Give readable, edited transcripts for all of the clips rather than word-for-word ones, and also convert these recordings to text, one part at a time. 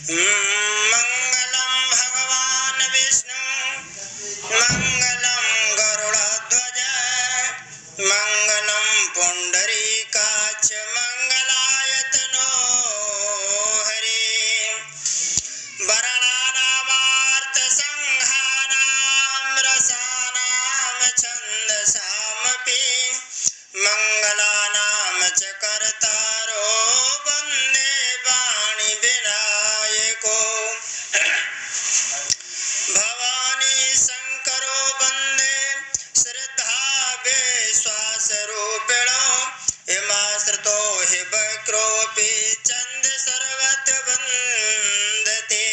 मंगलम भगवान विष्णु मंगलम गरुड़ध्वज मंगलम पुंडरीकाक्ष मंगलायतनो हरि वरणानामार्थ संघानां रसानां छन्दसामपि मंगलानां च कर्तारो वन्दे वाणी विनायको भवानी शंकरो वन्दे श्रद्धा विश्वास रूपिणो हिमाश्रितो हि वक्रोऽपि चन्द सर्वत्र वन्दते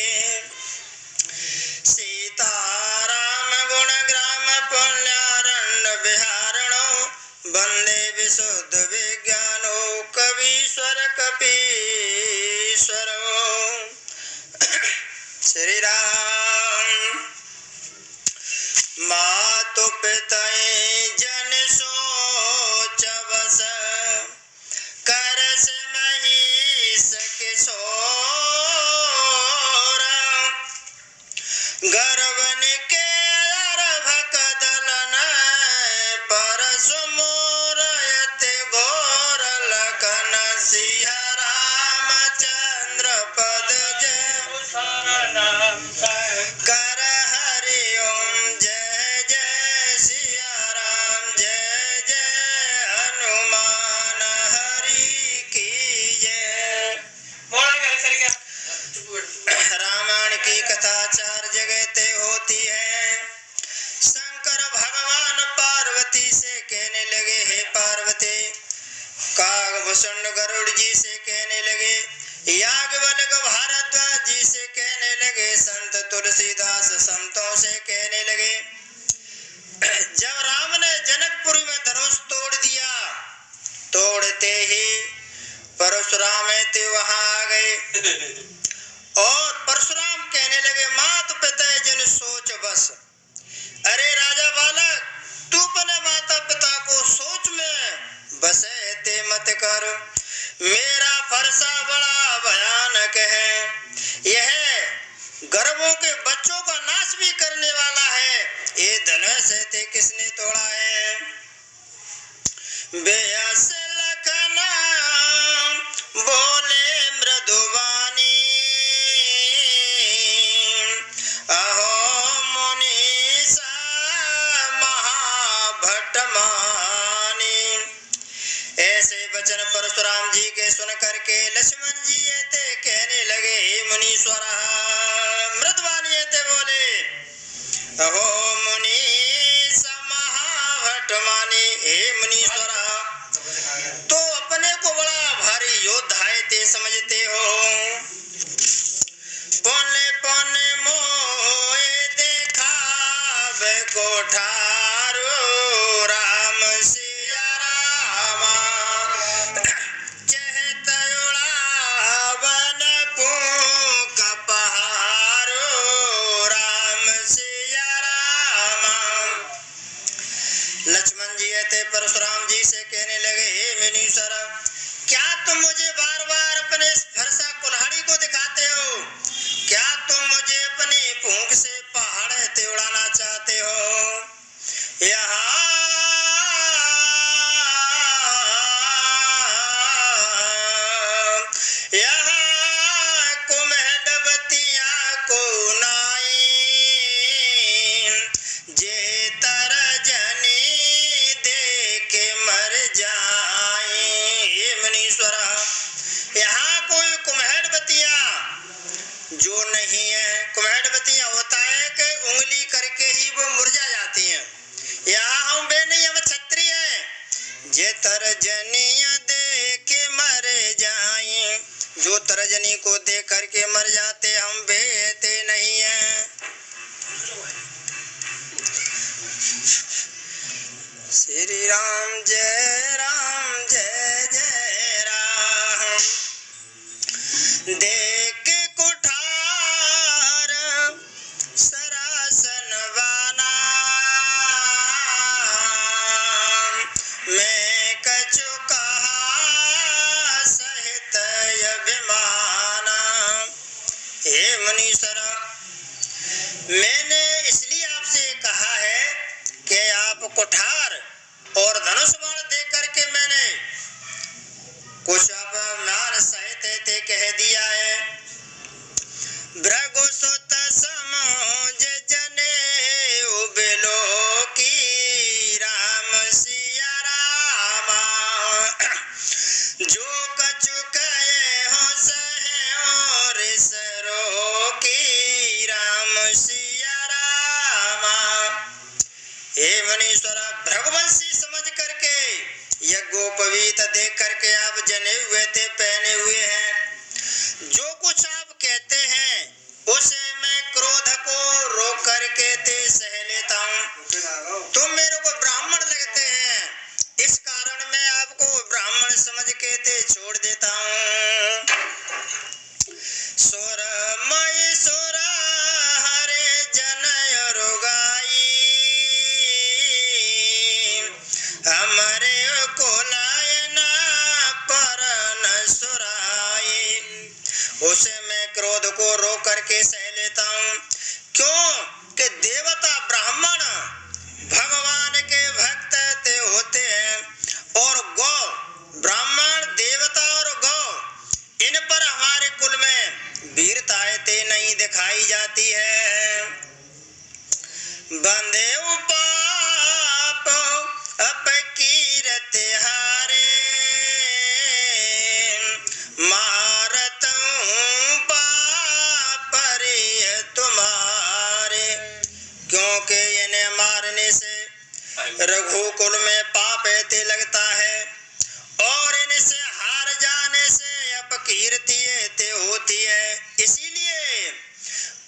सीताराम गुणग्राम पुण्यारण्य विहारिणो वन्दे विशुद्ध विज्ञानो कवीश्वर कपीश्वरो श्री राम मातु पितये जन सोच बस कर महिष किशोर गर्भ निकेर दलन परसु मोरयति घोर लखन सिंह रामचंद्र पद जय कर हरि ओम जय जय सिया राम जय जय हनुमान हरि की जय। रामायण की कथा 4 जगह ते होती है। शंकर भगवान पार्वती से कहने लगे, हे पार्वती। कागभूषण गरुड़ जी से कहने लगे, याज्ञवल्क्य भारद्वाज जी से कहने लगे, संत तुलसीदास संतों से कहने लगे। जब राम ने जनकपुरी में धनुष तोड़ दिया, तोड़ते ही परशुराम थे वहां आ गए और परशुराम कहने लगे, मात पिता जन सोच बस। अरे राजा बालक, तू अपने माता पिता को सोच में बसे ते मत कर। मेरा फरसा बड़ा भयानक है, यह गर्भों के बच्चों का नाश भी करने वाला है। ये धनुष ते किसने तोड़ा है? बेअस लखन बोले मृदुवानी, अहो मुनीसा महाभट्टमानी। ऐसे वचन परशुराम जी के सुन करके लक्ष्मण जी ते कहने लगे, हे मुनीश्वरा। मृदवानी ते बोले, अहो मुनीसा महाभट्टमानी, हे मुनीश्वरा, तो अपने को बड़ा भारी योद्धा ते समझते हो। पौने पौने मोए देखा वे कोठारो राम सिया रामा, चहत उड़ावन पूक पहारो राम सिया रामा। लक्ष्मण जी थे परशुराम जी से कहने लगे, हे मुनीश्वर, क्या तुम मुझे बार बार अपने फरसा कुल्हाड़ी को दिखाते हो? क्या तुम मुझे अपनी पूंछ से पहाड़ ते उड़ाना चाहते हो? यहाँ कुम्हेडवतिया को नाई, जे तर जनी दे के मर जाए। मुनीश्वरा, यहाँ कोई कुम्हेडवतिया जो नहीं है। कुम्हेडवतिया होता है कि उंगली करके ही वो मुरझा जाती हैं। यहाँ हम बे नहीं, हम क्षत्रिय हैं। जे तरजनिया दे के मर जाए, जो तरजनी को दे करके मर जाते, हम बेते नहीं हैं। श्री राम जय जय राम। देख कुठार सरासन वाना, मैं कछु कहा सहित अभिमाना। मुनीश्वर, मैंने इसलिए आपसे कहा है कि आप कुठार और धनुष बाण दे करके मैंने कुछ अपमान सहित ते कह दिया है। भृगु सुत समोज जने उबलो की राम सिया रामा, जो कछु कहे हो सहे और सरो की राम सिया रामा। हे मुनीश्वर, भृगुवंशी समझ करके यज्ञोपवीत देख करके आप जने हुए थे, पहने हुए हैं। जो कुछ आप कहते हैं उसे मैं क्रोध को रोक करके ते सह लेता हूँ। तुम मेरे को ब्राह्मण लगते हैं, इस कारण मैं आपको ब्राह्मण समझ के ते छोड़ देता हूँ। सुर मय सुर हरे जनय रुगाई, हमारे कोलायना परन सुराई। उसे मैं क्रोध को रोक करके सह लेता हूँ। क्यों कि देवता ब्राह्मण भगवान के भक्त ते होते हैं, और गौ ब्राह्मण देवता और गौ इन पर हमारे कुल में वीरताएं ते नहीं दिखाई जाती है। बंदे पाप अपकीरत हारे, मारत हूँ पाप रे तुम्हारे। क्योंकि इन्हें मारने से रघुकुल में पाप ते लगता है, और इनसे हार जाने से अपकीर्ति ते होती है। इसीलिए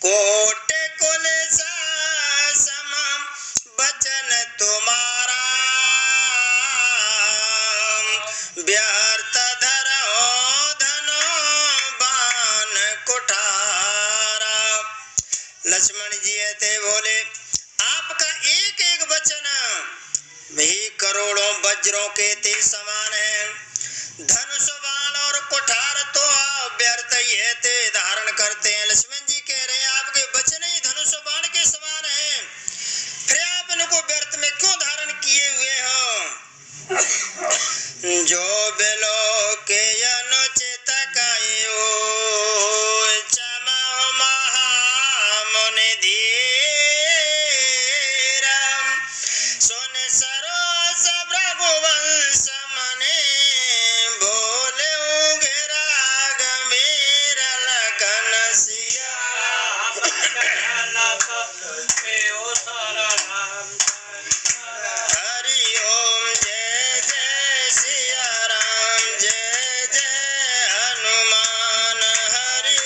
कोटे कुल सम बचन तुम्हारा, व्यर्थ धरो धनो बाण कुठारा। लक्ष्मण जी ते बोले, आपका एक एक वचन भी करोड़ों वज्रों के ते समान है। धनुष बाण और कुठार तो व्यर्थ ही ते धारण करते हैं। लक्ष्मण जी कह रहे हैं आपके वचन ही धनुष बाण के समान है, फिर आप इनको व्यर्थ में क्यों धारण किए हुए हो। जो बिलो के अनुचित कायो, क्षमा महामुनि धीरा, सुन सरोस भृगुवंश मने, बोले राग मेरा लखन सिया। हरि ओम जय जय सिया राम, जय जय हनुमान हरि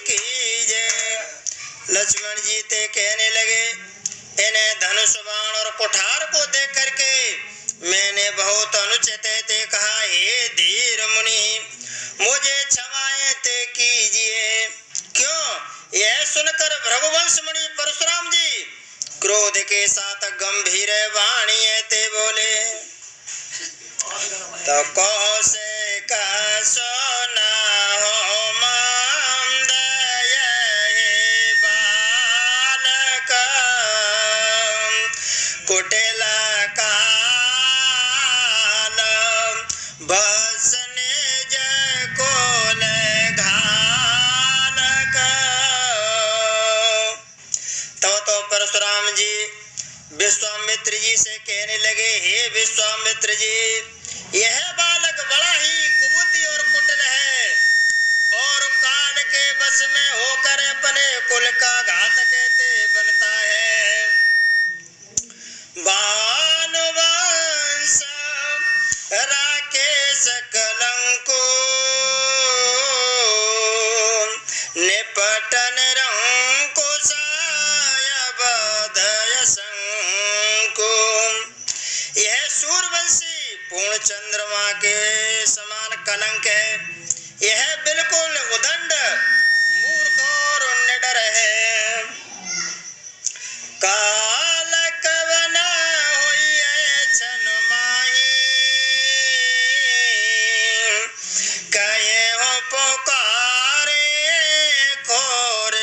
की जय। लक्ष्मण जी ते कहने लगे, इन्हें धनुष बाण और कुठार को देख करके मैंने बहुत अनुचित ते कहा। हे धीर मुनि, मुझे क्षमाएं ते कीजिए। क्यों? यह सुनकर भृगुवंश मुनि परशुराम जी क्रोध के साथ गंभीर वाणी ते बोले, तो कौसे का सोना हो माम दये बालक, कुटिला काल बसने जय कोल घालक। तो परशुराम जी विश्वामित्र जी से कहने लगे, हे विश्वामित्र जी, यह बालक बड़ा ही कुबुद्धि और कुटिल है, और काल के बस में होकर अपने कुल का घात कहते बनता है। भानुवंश राकेश कलंको, निपटन रंकुश बधय शंको। यह सूर्यवंशी पूर्ण चंद्रमा के समान कलंक है। यह बिल्कुल उदंड, मूर्ख और निडर है। काल कवन होइए छन माही, कहे हो पुकारे खोर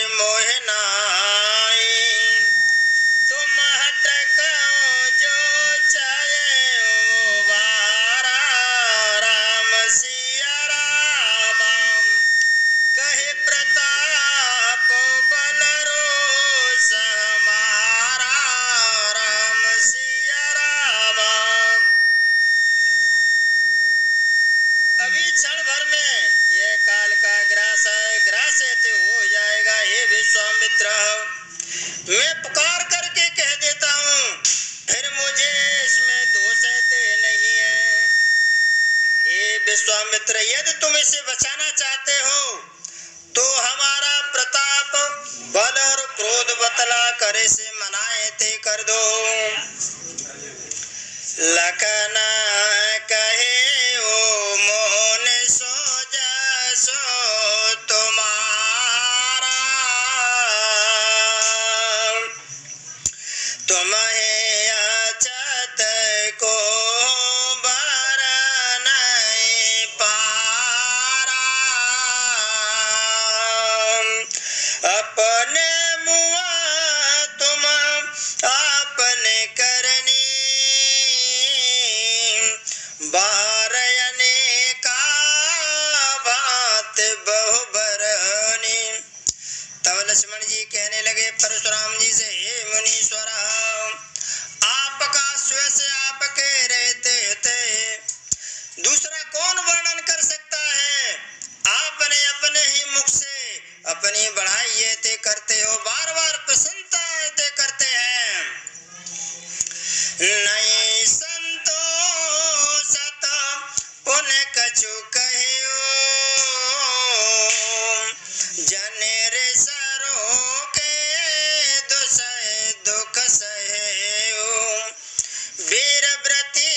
विश्वामित्र, मैं पुकार करके कह देता हूँ, फिर मुझे इसमें दोष नहीं है। ये विश्वामित्र, यदि तुम इसे बचाना चाहते हो तो हमारा प्रताप, बल और क्रोध बतला कर इसे मनाए थे कर दो। लखन कहे ओ मोहन सो जसो तुम्हारा, तुम्हें अचत को बर नहीं पारा। अपने मुआ तुम आपने करनी, बार अनेका बात बहु बरनी। तब लक्ष्मण जी कहने लगे परशुराम जी से, हे मुनीश्वर, आपका स्वयं से आप कह रहे थे, दूसरा कौन वर्णन कर सकता है? आपने अपने ही मुख से अपनी बढ़ाई ये थे करते हो, बार बार प्रसन्नता ते करते हैं। नहीं संतोषत पुण्य कछु कहो, जनेर सरो के दुसह दुख सहेओ। वीर व्रती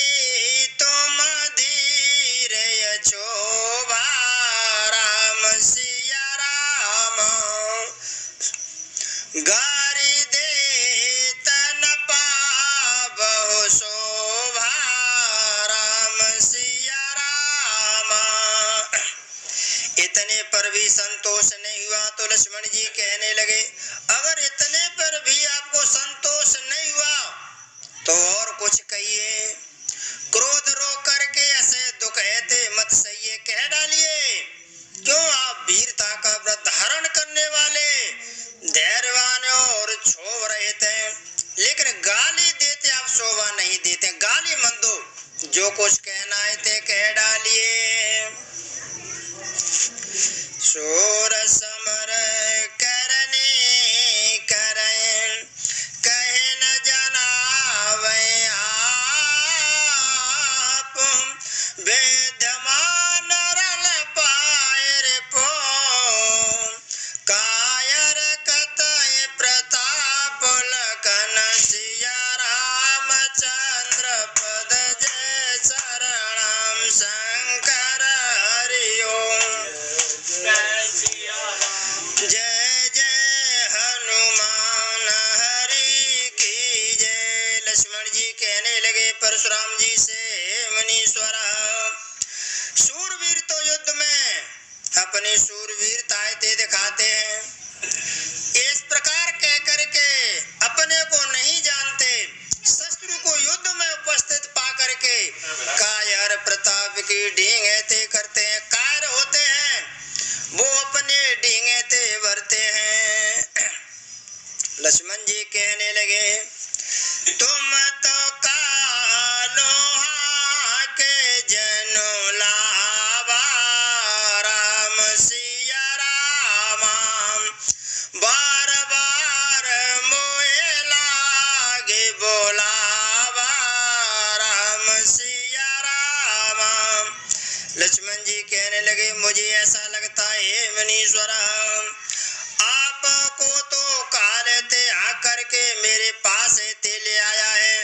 तुम धीर यशोभा, राम सिया राम, गारी दे तन पावहु शोभा, राम सिया राम। इतने पर भी संतोष नहीं हुआ तो लक्ष्मण जी कहने लगे, अगर इतने पर भी आपको संतोष नहीं हुआ तो और कुछ कहिए। क्रोध रो करके ऐसे दुख थे मत सहिए कह डालिए। क्यों आप वीरता का व्रत धारण करने वाले धैर्यवान और छोड़ रहे थे, लेकिन गाली देते आप शोभा नहीं देते। गाली मत दो, जो कुछ कहना है थे कह डालिए। शोर समर करने करें, कहे न जनावे आप, वेदमान रल पायर पो, कायर कतय प्रताप, लखन सिया रामचंद्र पद जय शरणम शंकर हरि ओम। जय जय हनुमान हरि की जय। लक्ष्मण जी कहने लगे परशुराम जी से, मुनीश्वर, शूरवीर तो युद्ध में अपनी शूरवीरताएं दिखाते हैं, इस प्रकार कह करके अपने को नहीं जानते, शत्रु को युद्ध में उपस्थित पा करके कायर प्रताप की डींगे ते करते हैं। कायर होते हैं वो अपने डींगे ते भरते हैं। लक्ष्मण जी कहने लगे, तुम तो कालोहा के जनो लावा, राम सिया राम, बार बार मोए लागे बोलावा, राम सिया राम। लक्ष्मण जी कहने लगे, मुझे ऐसा लगता है मुनीश्वर, आपको तो काल ते आकर के मेरे पास ते ले आया है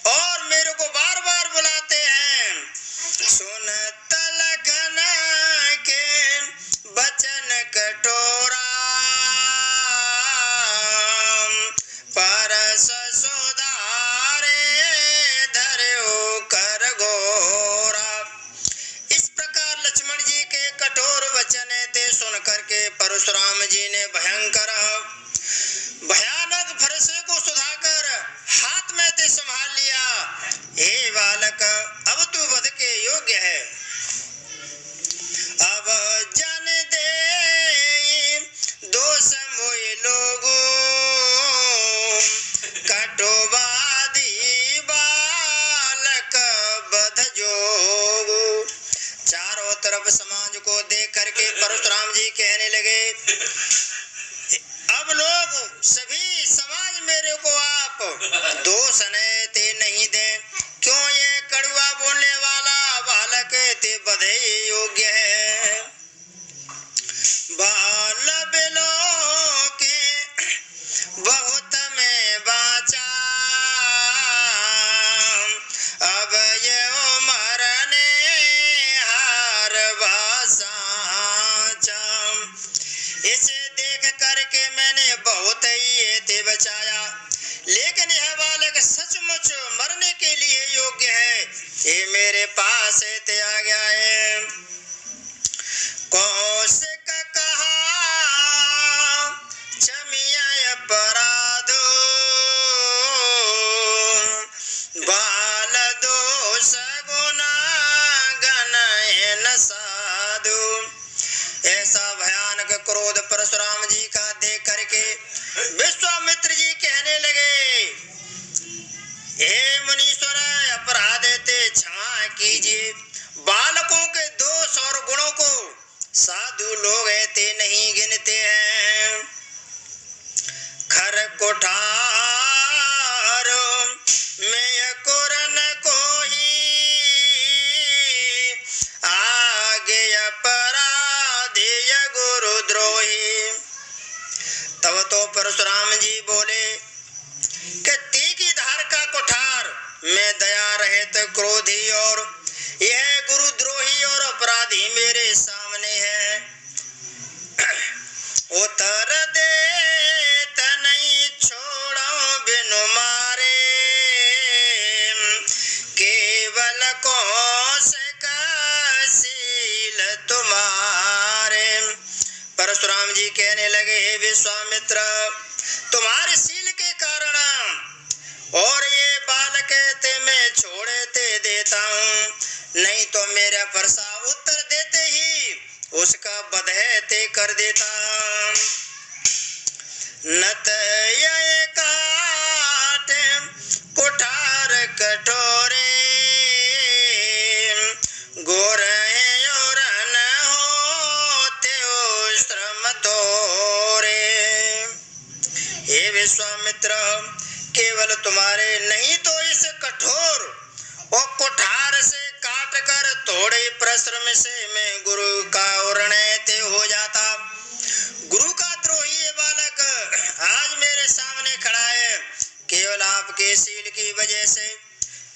और मेरे को बार बार बुलाते हैं। सुन तलखन के बचन कठोरा, परस सुधारे धर्यो कर घोरा। इस प्रकार लक्ष्मण जी के कठोर वचन थे सुन करके परशुराम जी ने भयानक फरसे को सुधाकर हाथ में ते संभाल लिया। हे बालक, अब तू वध के योग्य है। अब जन दे दोष मोय लोगो, कटोबादी बालक बध जोगो। चारों तरफ समाज को देख करके परशुराम जी कहने लगे, अब लोग दोष ने ते नहीं दे, क्यों ये कड़वा बोलने वाला बालक ते बधे योग्य है। बाल बिलो के बहुत में बाचा, अब ये उम्र ने हार भाषा। इसे देख करके मैंने बहुत ही ते बचाया, लेकिन यह बालक सचमुच मरने के लिए योग्य है। ये मेरे पास ते आ गया है। कौशिक कहा क्षमिया अपराधो, बाल दोष गुना गनय न साधु। ऐसा भयानक क्रोध परशुराम जी का देख करके विश्वामित्र जी कहने लगे, हे मुनीश्वर, अपराध ते क्षमा कीजिए। बालकों के दोष और गुणों को साधु लोग ऐते नहीं गिनते हैं। खर कोठार में कुरन को ही आगे अपराधी गुरुद्रोही। तब तो परशुराम जी बोले कि तीखी धार का कोठार में दया रहित क्रोधी और यह गुरुद्रोही और अपराधी मेरे सामने है। उतर दे नहीं छोड़ो बिनु मारे, केवल कौशिक शील तुम्हारे। परशुराम जी कहने लगे, हे विश्वामित्र, तुम्हारे शील के कारण और ये बालक ते मैं छोड़े ते देता हूँ, नहीं तो मेरा परसा उत्तर देते ही उसका बधे ते कर देता। नत ये काट कुठार कठोरे, गोर और न होते श्रम तोरे। हे विश्वामित्र, केवल तुम्हारे नहीं तो इस कठोर और कुठार से काट कर थोड़े परिश्रम से मैं गुरु का ऋणी ते हो जाता। गुरु का द्रोही ये बालक आज मेरे सामने खड़ा है केवल आपके शील की वजह से,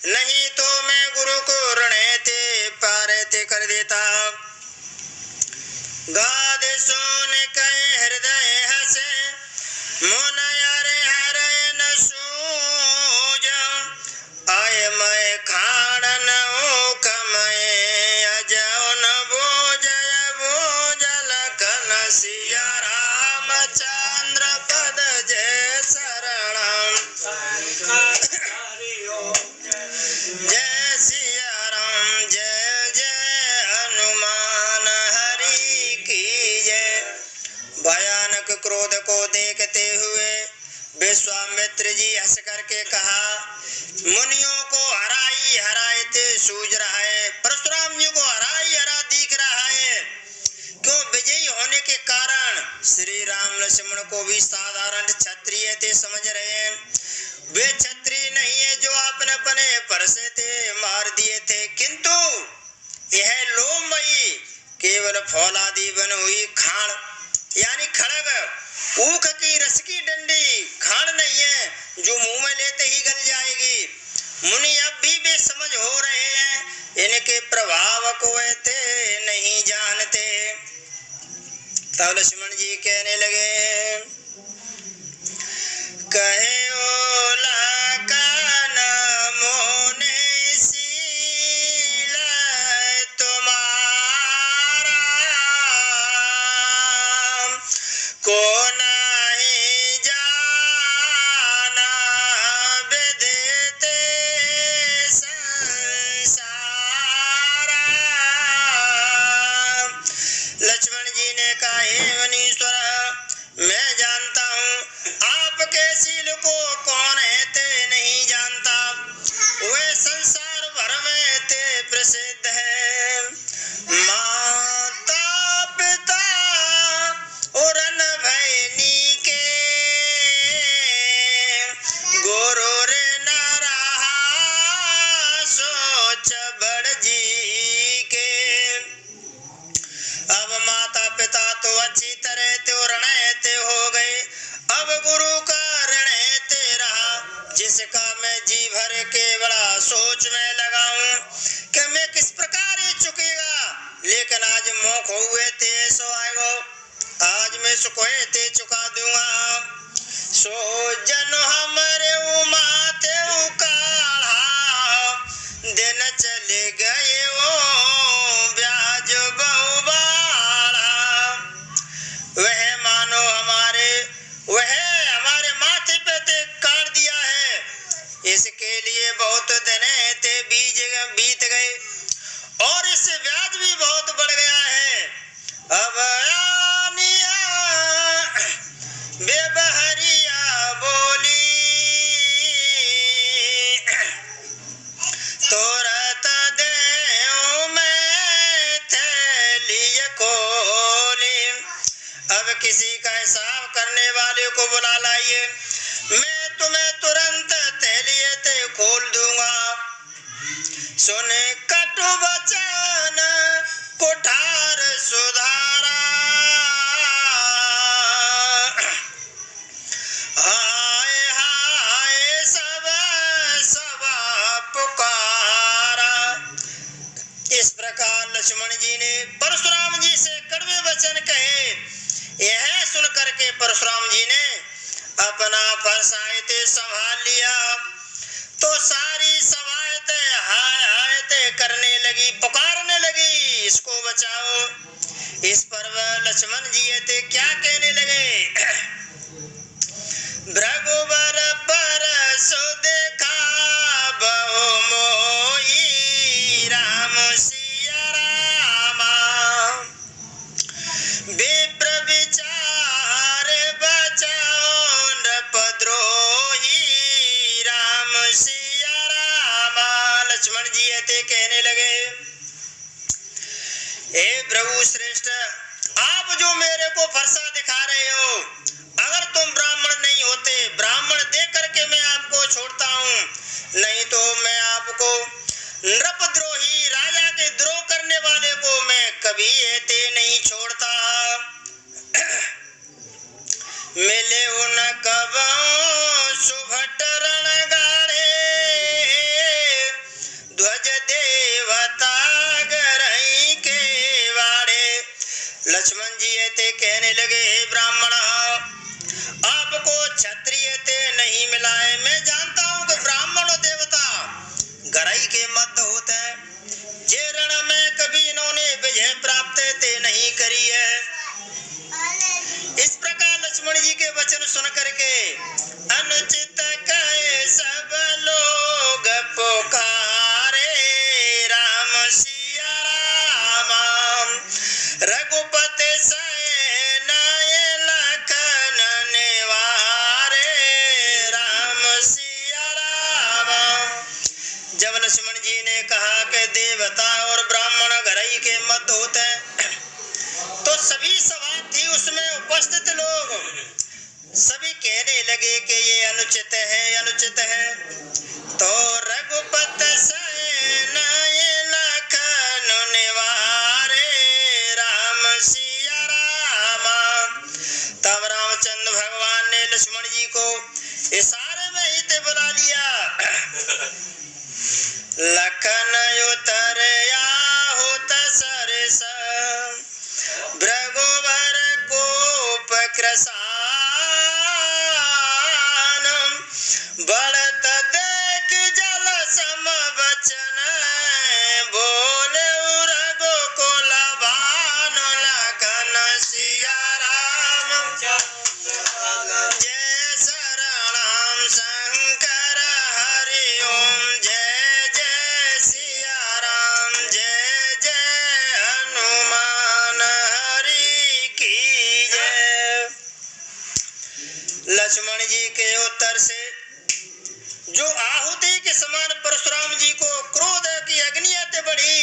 नहीं तो मैं गुरु को ऋणी ते पारे ते कर देता। गाद सुन कहे हृदय हसे, मन यारे हरे न सूझ। आय मैं खाड़न कमय अजय न बोजय बोजल कन सिया रामचंद्र पद जय शरणम। जय सिया राम, जय जय हनुमान हरि की जय। भयानक क्रोध को देखते हुए विश्वामित्र जी हंस करके कहा, मुनियों को हराई हराते सूझ रहा है, परशुराम जी को हराई हरा दिख रहा है। क्यों? विजयी होने के कारण श्री राम लक्ष्मण को भी साधारण क्षत्रिय थे समझ रहे हैं। वे क्षत्रिय नहीं है जो आपने अपने परसे थे मार दिए थे, किंतु यह लोमयी केवल फौलादी बन हुई खाण यानी खड़ग ऊख की रस की डंडी खाण नहीं है जो मुंह में लेते ही गल जाएगी। मुनि अब भी बेसमझ हो रहे हैं, इनके प्रभाव को वे नहीं जानते। तब लक्ष्मण जी कहने लगे, कहे ओला कान मोने शील तुम्हारा, को नहीं जाना विदिते संसारा। लक्ष्मण जी ने कहा, हे मुनीश्वर, मैं जानता हूँ आपके शील को कौन है ते नहीं जानता, वे संसार भर में ते प्रसिद्ध है। माता पिता और न भैनी के गुरु पिता तो अच्छी तरह त्यो ऋण ते हो गए, अब गुरु का ऋण ते रहा, जिसका मैं जी भर के बड़ा सोच में लगाऊं कि मैं किस प्रकार ये चुकेगा, लेकिन आज मौक हुए ते सो आएगो, आज मैं सुकोए ते चुका दूंगा। सो जन हमरे उमाते उकाढ़ा, दिन चले गए ओ ब्याज बहु बाढ़ा, वह मानो हमारे माथे पे ते काट दिया है, इसके लिए बहुत दिन ते बीत गए और इससे ब्याज भी बहुत बढ़ गया है। अब आनिया बेबहरिया बोली, तोरत देऊं मैं थैली खोली, अब किसी का हिसाब करने वाले को बुला लाइए, मैं तुम्हें तुरंत थैलिए ते खोल दूंगा। सुने कटु वचन कुठार सुधारा, हाय हाय सब पुकारा। इस प्रकार लक्ष्मण जी ने परशुराम जी से कड़वे वचन कहे। यह सुन करके परशुराम जी ने अपना फरसायते संभाल लिया, तो सारी सवायते हाय हाय ते करने लगी, पुकारने लगी, इसको बचाओ। इस पर लक्ष्मण जी ते क्या कहने लगे, भृगुबर परसो देखा बहु मोही, राम सिया रामा, विप्र विचार बचाओ नृपद्रोही, राम सिया रामा। लक्ष्मण जी ते कहने लगे, हे प्रभु श्रेष्ठ, आप जो मेरे को फरसा दिखा रहे हो, अगर तुम ब्राह्मण नहीं होते, ब्राह्मण दे करके मैं आपको छोड़ता हूँ, नहीं तो मैं आपको नृपद्रोही, राजा के द्रोह करने वाले को मैं कभी ऐते नहीं छोड़ता। मिले उन कब सुभट रण गाड़े, ध्वज देवता गरई के वाड़े। लक्ष्मण जी ऐते कहने लगे, हे ब्राह्मण, आपको क्षत्रिय ते नहीं मिला है, मैं जानता हूँ कि ब्राह्मण और देवता गरई के मध्य होते हैं, जे रण में कभी इन्होंने विजय प्राप्त ते नहीं करी है। इस प्रकार लक्ष्मण जी के वचन सुन करके अनुचित कहे सब लोग पुकारे, राम सिया रामा, रघुपति सैन लखन निवारे, राम सिया रामा। जब लक्ष्मण जी ने कहा कि देवता और ब्राह्मण गरई के मध्य होते हैं, तो सभी सभा थी, उसमें उपस्थित लोग सभी कहने लगे कि ये अनुचित है, अनुचित है। तो रघुपति सैन लखन निवारे, राम सिया रामा। तब रामचंद्र भगवान ने लक्ष्मण जी को इशारे में ही ते बुला लिया। लखन उतर आहुत सरस, भृगुवर कोप कृसान, बढ़त देख जल सम वचन, बोले रघुकुल भान, लखन सिया राम, जय शरणम शंकर हरि ओम, जय जय सिया राम, जय जय हनुमान हरि की जय। लक्ष्मण जी के उत्तर से जो आहुति के समान परशुराम जी को क्रोध की अग्नि अति बढ़ी,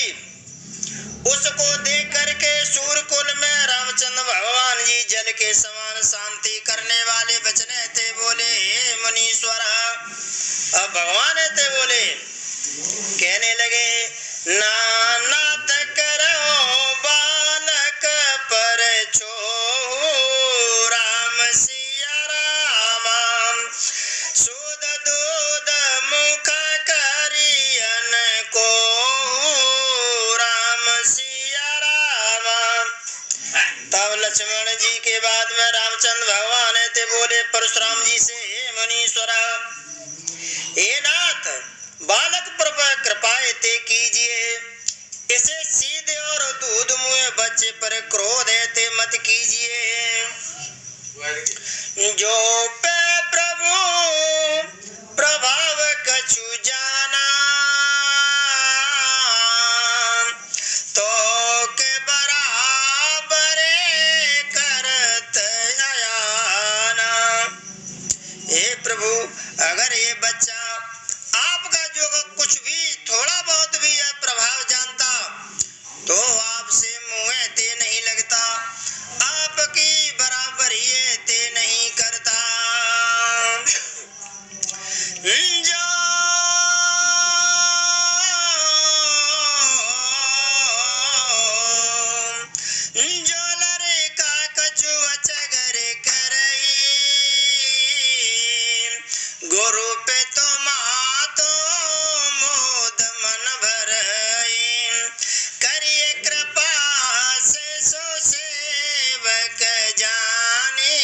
उसको देख करके सूर्यकुल में रामचंद्र भगवान जी जल के समान शांति करने वाले वचन थे बोले, हे मुनीश्वर। अब भगवान थे बोले, कहने लगे, नानात करो बालक पर तब लक्ष्मण जी के बाद में रामचंद्र भगवान ते बोले परशुराम जी से, हे मुनीश्वर, हे नाथ, बालक पर कृपाए ते कीजिए, इसे सीधे और दूध मुँह बच्चे पर क्रोध है ते मत कीजिए। जो पे प्रभु प्रभाव कछु जाना, तो के बराबर करत आयाना। हे प्रभु, अगर ये बच्चा आपका जो कुछ भी थोड़ा बहुत भी है प्रभाव जानता, तो आपसे मुँह ते नहीं लगता, आपकी बराबरी ते नहीं करता। जो लरे का कछु अचगर करई, गुरु पे तो मातो मोद मन भरई, करिए कृपा से सो सेवक जाने,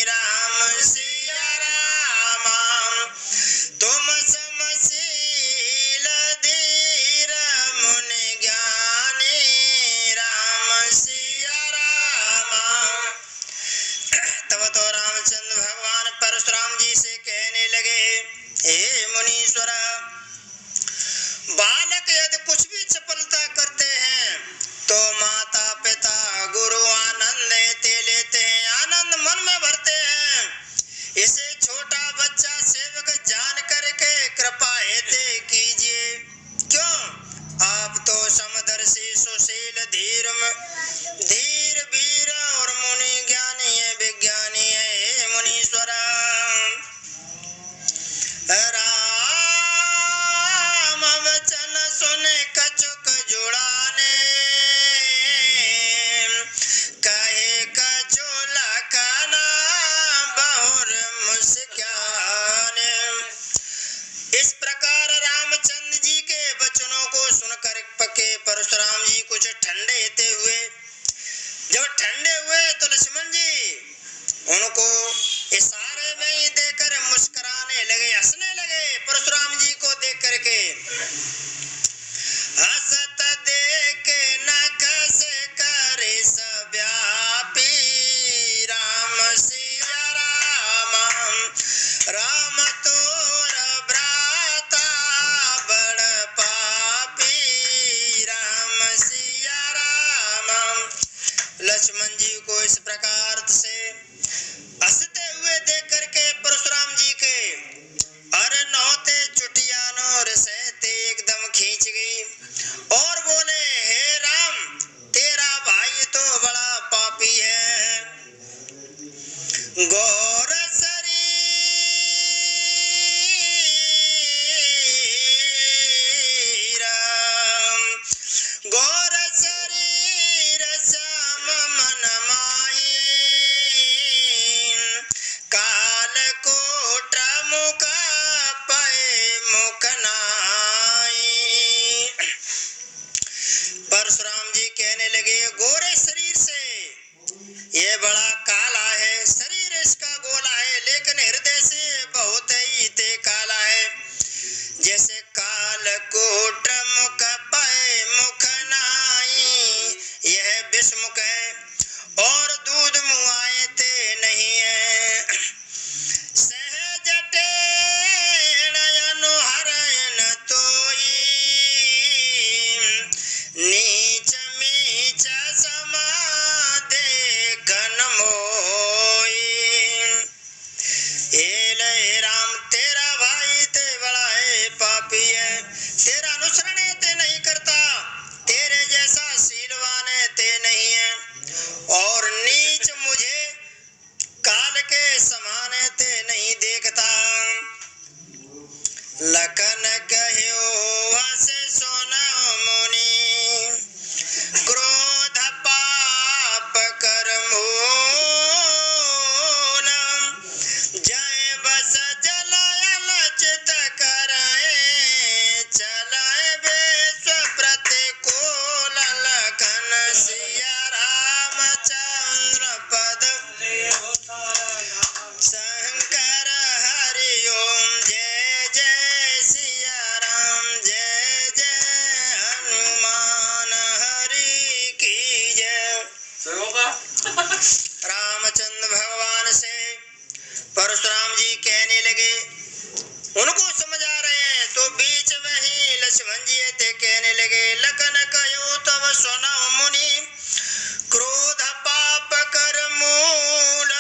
राम सिया राम, तुम समशील धीर मुनि ज्ञानी, राम सिया राम। तब तो रामचंद्र भगवान परशुराम जी से कहने लगे, हे मुनीश्वर, बालक यदि कुछ भी चपलता करते हैं तो माता पिता गुरु आनंद लेते हैं, आनंद मन में भरते हैं। इसे छोटा बच्चा सेवक जान करके कृपा हेते कीजिए। क्यों? आप तो समदर्शी सुशील धीर वीर और मुनि ज्ञानी है, विज्ञानी है। हे मुनीश्वर, राम वचन सुन कछुक जुड़ाने, कहे कछु लखना बहुर मुस्काने। इस प्रकार रामचंद्र जी के वचनों को सुनकर पके परशुराम जी कुछ ठंडे हुए। जब ठंडे हुए तो लक्ष्मण जी उनको इशारे में ही देकर मुस्कुराने लगे, हंसने लगे परशुराम जी को देख करके। हंसत देख नख से करे सव्यापी, राम सिया राम, राम तोर भ्राता बड़ पापी, राम सिया राम। लक्ष्मण जी को इस प्रकार से हंसते हुए देख करके परशुराम जी के अरे नौते चुटियानो रहते एकदम खींच गई और बोले, हे राम, तेरा भाई तो बड़ा पापी है। गौर शरीर गौर शरीर श्याम मन माही, काल कोट मुख पय मुख नाई। परशुराम जी कहने लगे, गोरे शरीर से ये बड़ा काला है, शरीर इसका गोला है, लेकिन हृदय से बहुत ही ते काला है। जैसे काल कोट मुख पय मुख नाई, यह विषमुख है और दूध मुआए ते नहीं है। सहज टेढ़ अनुहरन तोई, नीच मीच समा देखन मोई। रामचंद्र भगवान से परशुराम जी कहने लगे, उनको समझ आ रहे हैं, तो बीच में ही लक्ष्मण जी थे कहने लगे, लखन कयो तब सुनो मुनि, क्रोध पाप कर मूल,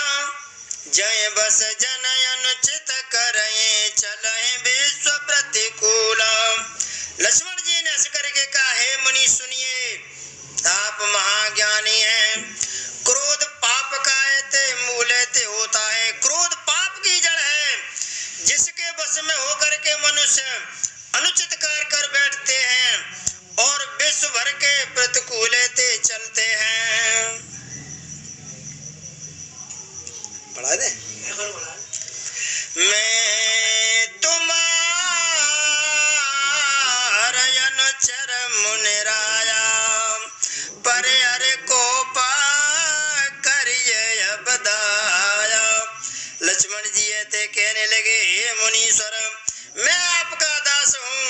जय बस जन अनुचित करे, चले विश्व प्रतिकूल। लक्ष्मण जी ने हंस करके कहा, हे मुनि सुनिए, आप महाज्ञानी हैं, क्रोध पाप का मूल होता है। क्रोध पाप की जड़ है, जिसके बस में होकर के मनुष्य अनुचित कार्य कर बैठते हैं और विश्व भर के प्रतिकूल चलते हैं। पढ़ा दे। मैं तुम्हारा अनुचर मुनिराया, पर हर को करिए बदाया। लक्ष्मण जी थे कहने लगे, हे मुनीश्वर, मैं आपका दास हूँ,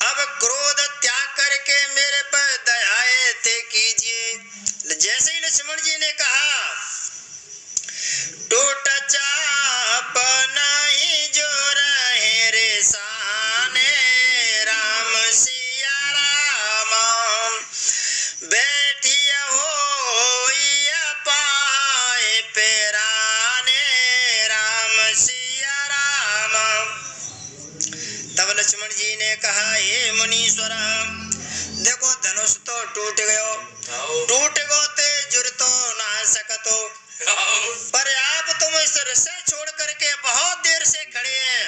अब क्रोध त्याग करके मेरे पर दया थे कीजिए। जैसे ही लक्ष्मण जी ने कहा, टूट चाप नहीं जो रहे रे साने, राम सिया राम, बैठिया हो पाए पेराने, राम सिया राम। तब लक्ष्मण जी ने कहा, हे मुनीश्वर, देखो धनुष तो टूट गयो, टूट गो ते जुर तो ना सकतो, पर आप तुम इस रस्से छोड़ करके बहुत देर से खड़े हैं,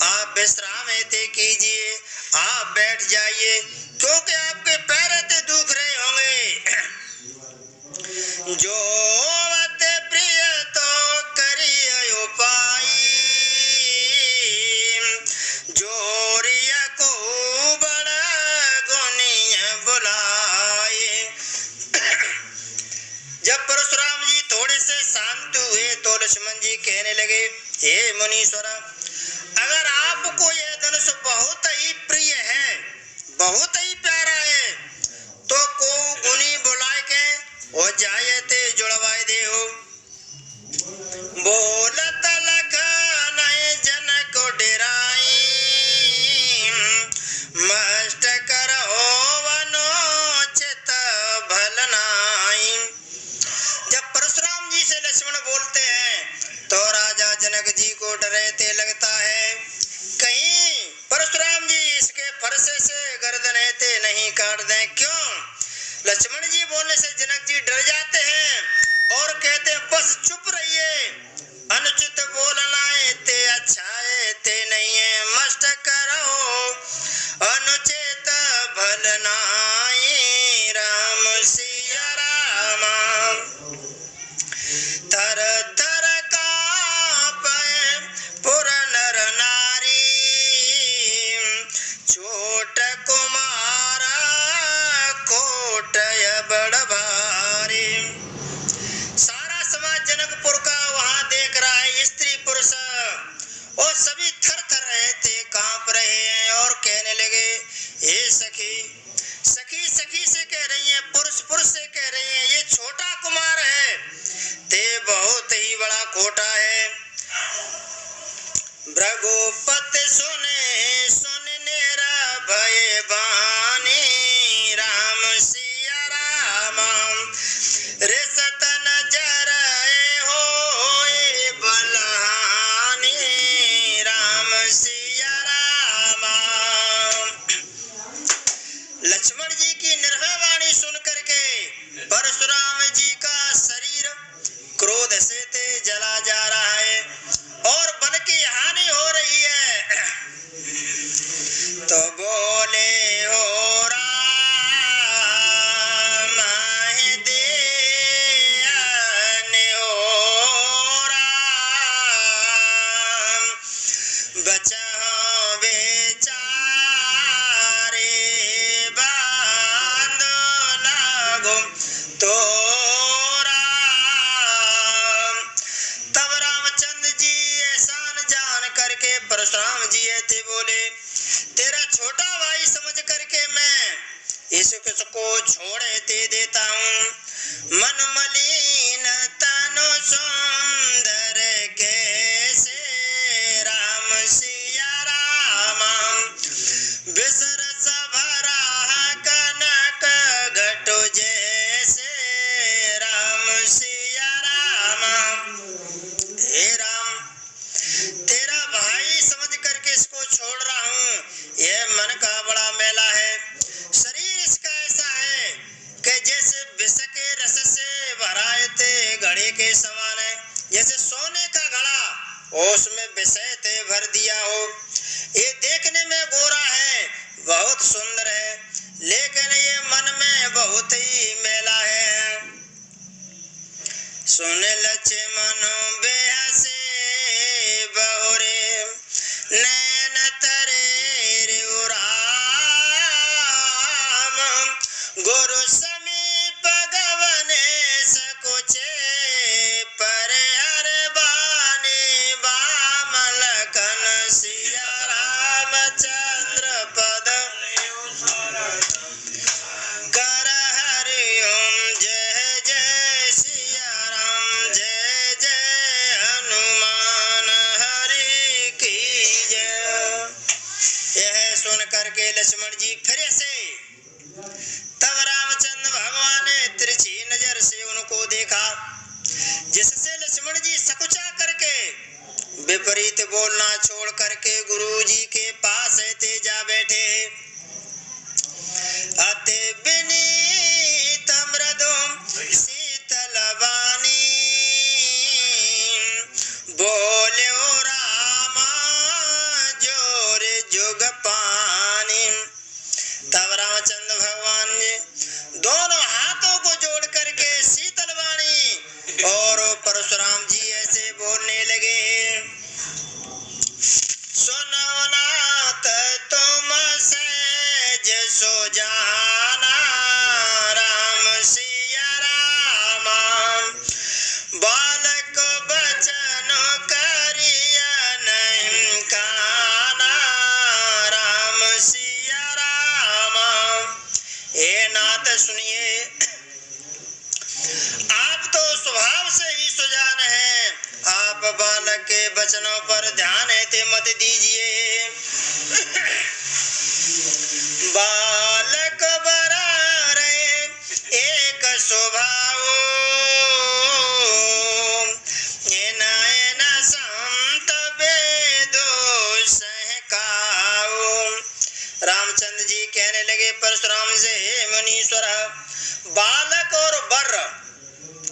आप विश्राम कीजिए, आप बैठ जाइए, क्योंकि आपके पैर दुख रहे होंगे। जो अति प्रिय तो करिए उपाय, जोरिया को बड़ा गुनिया बुलाए। जब परशुराम जी थोड़े से शांत हुए तो लक्ष्मण जी कहने लगे, हे मुनीश्वर, अगर आपको यह धनुष बहुत ही प्रिय है, बहुत ही प्यारा है, तो को गुनी बुलाए के और जाए ते जुड़वाए दे हो। बोलत लखन जन को डेराई, मस्त करो वनोचित भलनाई। जब परशुराम जी से लक्ष्मण बोलते हैं तो राजा जनक जी को डरते लगता है, कहीं परशुराम जी इसके फरसे से गर्दन नहीं काट दें। क्यों? लक्ष्मण जी बोलने से जनक जी डर जाते हैं और कहते हैं, बस चुप रहिए, अनुचित बोलना ते अच्छा ते नहीं है, मस्त करो अनुचित भलनाई, राम सिया राम। थर थर कांपे पुर नर नारी, छोट कुमारा कोट बड़ भारी। सारा समाज जनकपुर का वहां देख रहा है, स्त्री पुरुष और सभी थर थर रहे थे, कांप रहे हैं और कहने लगे, हे सखी, सखी सखी से कह रही है, पुरुष पुरुष से कह रही है, ये छोटा कुमार है, ते बहुत ही बड़ा खोटा है। भृगुपति सुने सुन नेरा भय बानी, राम सिया राम, रिसत नजर होए बलहानी, राम सिया राम। लक्ष्मण जी की निर्भय वाणी सुन करके परशुराम जी का शरीर क्रोध से जला जा रहा है और वन की हानि हो रही है। तो बोले, हो राम देने हो राम, बचाओ बेचारे बांध लागो तो परशुराम जी थे बोले, तेरा छोटा भाई समझ करके मैं इसको छोड़ दे देता हूँ। मन मलिन घड़े के समान है, जैसे सोने का घड़ा और उसमें विषय थे भर दिया हो। ये देखने में गोरा है, बहुत सुंदर है, लेकिन ये मन में बहुत ही मैला है। सुन लक्ष्मण बेहसे बहुरे नैन तरे रे राम, गुरु समीप गवने सकुचे पर हर बानी बाम लखन सिया रामचंद्र पद कर हरिओम जय जय सिया राम जय जय हनुमान हरि की जय। यह सुन करके लक्ष्मण जी फिर से, तब रामचंद्र भगवान ने तिरछी नजर से उनको देखा, जिससे लक्ष्मण जी सकुचा करके विपरीत बोलना छोड़ करके गुरु जी के पास ते जा बैठे। अति विनीत मृदु शीतल वाणी बोल्यो रामा जोर जुग पानी। तब रामचंद्र भगवान ने दोनों हाथों को जोड़ करके शीतल वाणी और परशुराम जी ऐसे बोलने लगे, सुनो नाथ तुम सहज सो जाना राम सिया रामा, बालक बचन करिया नहीं काना राम सिया रामा। हे नाथ सुनिए, आप तो स्वभाव से ही सुजान हैं, आप बालक के वचनों पर ध्यान ते मत दीजिए। बालक बरा रहे एक स्वभाव, एना संत वेदो सहकाओ। रामचंद्र जी कहने लगे परशुराम से, हे मुनीश्वर, बालक और बर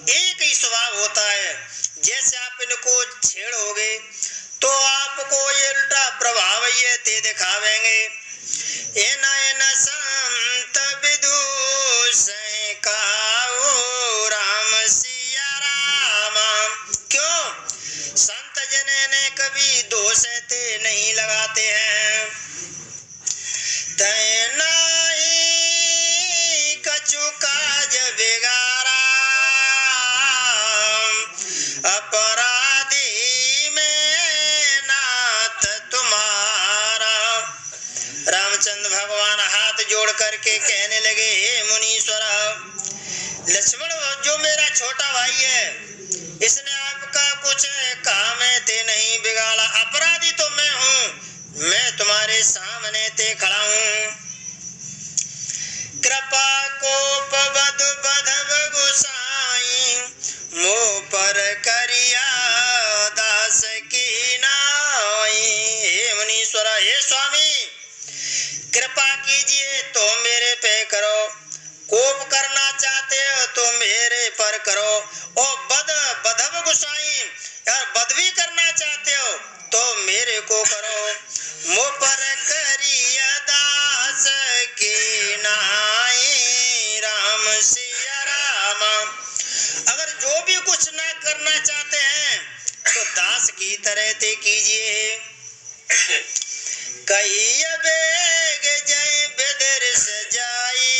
एक ही स्वभाव होता है, जैसे आप इनको छेड़ोगे तो आपको ये उल्टा प्रभाव ये ते दिखावेंगे। एना संत विदुष काओ राम सिया राम। क्यों? संत जन ने कभी दोष ते नहीं लगाते हैं। तैना कछु काज बिगारा अपराधी में नाथ तुम्हारा। रामचंद्र भगवान हाथ जोड़ करके कहने लगे, हे मुनीश्वर, लक्ष्मण जो मेरा छोटा भाई है, इसने आपका कुछ काम ते नहीं बिगाड़ा, अपराधी तो मैं हूँ, मैं तुम्हारे सामने ते खड़ा हूँ। कृपा कोप बद बधव गुसाई, मोह पर करिया दास की नाई। हे मुनीश्वर, हे स्वामी, कृपा कीजिए तो मेरे पे करो, कोप करना चाहते हो तो मेरे पर करो, और बधव गुसाई यार बदवी करना चाहते हो तो मेरे को करो। मोह पर करिया दास की नाई राम सिया राम। अगर जो भी कुछ ना करना चाहते हैं तो दास की तरह ते कीजिए। कही बेग जय बेदर से जाई,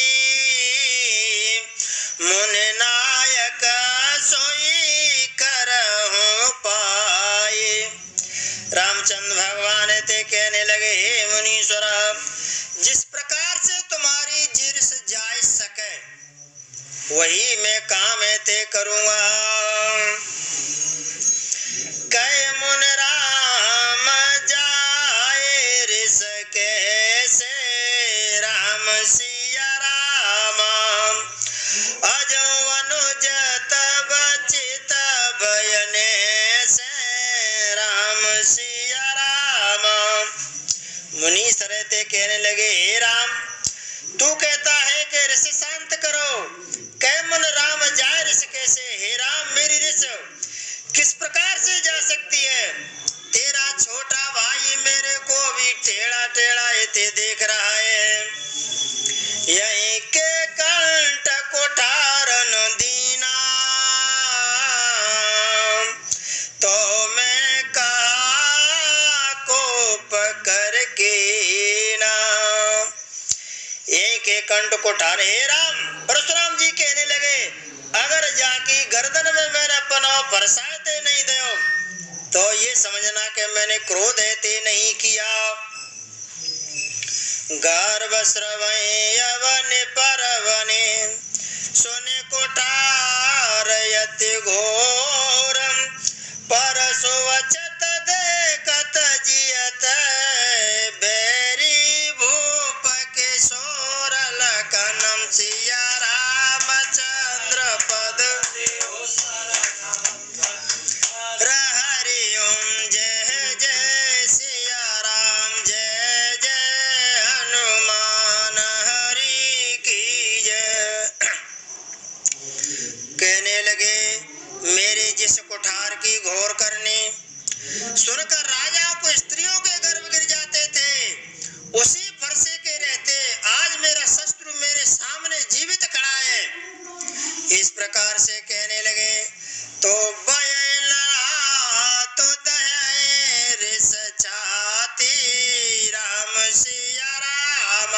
मुन नायक सोई करहु पाए। रामचंद्र भगवान ते कहने लगे, हे मुनीश्वर, जिस प्रकार से तुम्हारी जिरस जाय सके वही मैं काम ते करूँगा। कै मुन राम जाए रिस कैसे राम सिया राम, अजो अनुज तब चित बयने से राम सिया राम। मुनि सरते कहने लगे, हे राम, तू कहता है कि ऋषि शांत करो, कै मुन राम जाए ऋषि कैसे। हे राम, मेरी ऋषि किस प्रकार से जा सकती है? तेरा छोटा भाई मेरे को भी टेढ़ा टेढ़ा इते देख रहा है। यहीं के कंठ कोठार न दीना, तो मैं कहा कोप करके ना। एक एक कंठ कोठार। हे राम, परशुराम जी कहने लगे, अगर जाकी गर्दन में मैंने पनाव बरसाते नहीं दो तो ये समझना कि मैंने क्रोध है नहीं किया। गर्भ स्रवय अवन परवने सुने कोठार यति घोरम, परसु वचत देखत जियत बैरी भूप के सोर लखनम सिया रामचंद्र पद हरि ओम जय जय सिया राम, जय जय हनुमान हरि की जय। कहने लगे, मेरे जिस कुठार की घोर करने सुनकर राजाओं को स्त्रियों के गर्भ गिर जाते थे, उसी फरसे के रहते आज मेरा शत्रु मेरे सामने जीवित खड़ा है। इस प्रकार से कहने लगे, तो तो रिस चाहती राम सिया राम,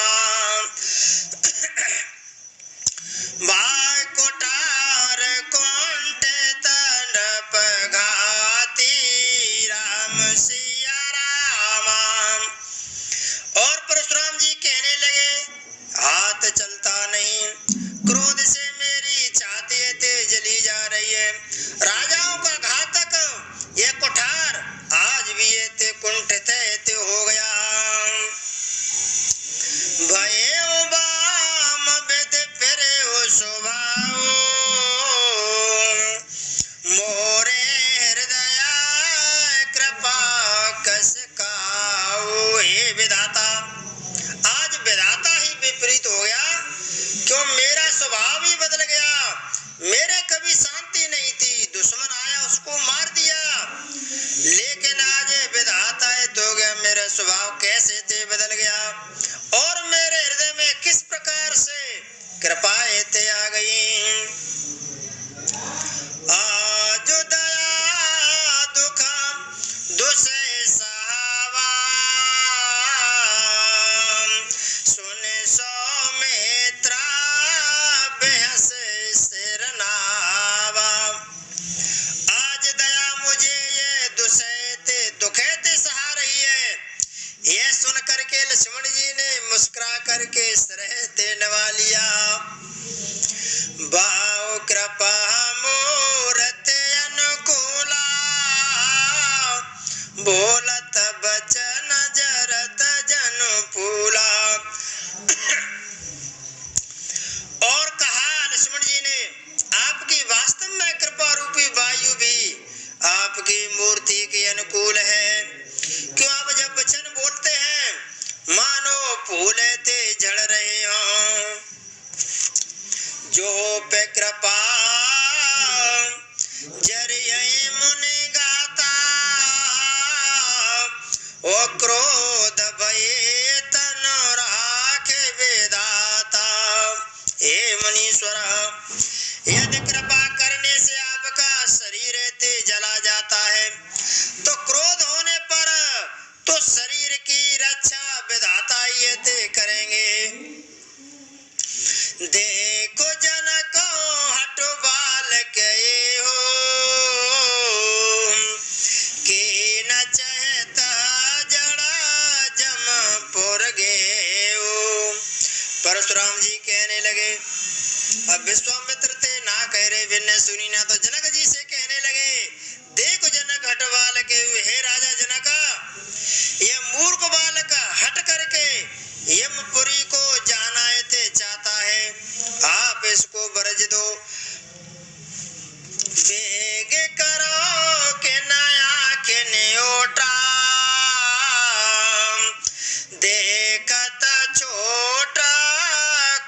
भाई कोठार कोंट तंडप घाती राम सिया राम। और परशुराम जी कहने लगे, हाथ चलता नहीं, क्रोध से मेरी छाती तेज जली जा रही है। राजाओं का घातक ये कोठार आज भी ये ते कुंठित ते हो गया। भये बाम बेद फिरे हो स्वभाव, मोरे हृदय कृपा कस काऊ। हे विधाता, आज विधाता ही विपरीत हो गया, क्यों मेरा स्वभाव ही बदल गया। मेरे कभी शांति नहीं थी, दुश्मन आया उसको मार दिया, लेकिन आज विधाता है तो गया मेरा स्वभाव कैसे थे बदल गया, और मेरे हृदय में किस प्रकार से कृपाएं थे आ गई। आज दया दुख दुसह सहावा, सुने सौमित्रा बेहस सिर नावा। आज दया मुझे ये दुसहते दुखते सहा रही है। ये सुन करके लक्ष्मण जी ने मुस्कुरा करके सरहते नवा लिया। बाऊ कृपा मूरत अनुकूला, बोलत बचन जरत जन फूला। और कहा लक्ष्मण जी ने, आपकी वास्तव में कृपा रूपी वायु भी आपकी मूर्ति के अनुकूल है। क्यों आप जब वचन बोलते हैं मानो फूल थे झड़ रहे हों। जो पे कृपा जरिए मुनि गाता, ओ क्रोध भये तन राखे विधाता। हे मुनीश्वर, यदि कृपा करने से आपका शरीर ते जला जाता है, तो क्रोध होने पर तो शरीर की रक्षा विधाता ये ते करेंगे। देखो जनक हटो बाल के हो, कि न चहता जड़ा जमपुर गए हो। परशुराम जी कहने लगे, अब विश्वामित्र थे ना कह रहे विनय सुनी ना, तो जनक जी से कहने लगे, देखो जनक हटवाल के, हे राजा जनक, ये मूर्ख बालक हट करके यमपुरी को जाना थे चाहता है, आप इसको बरज दो। बेग करो के नया के न्योटा, देखत छोटा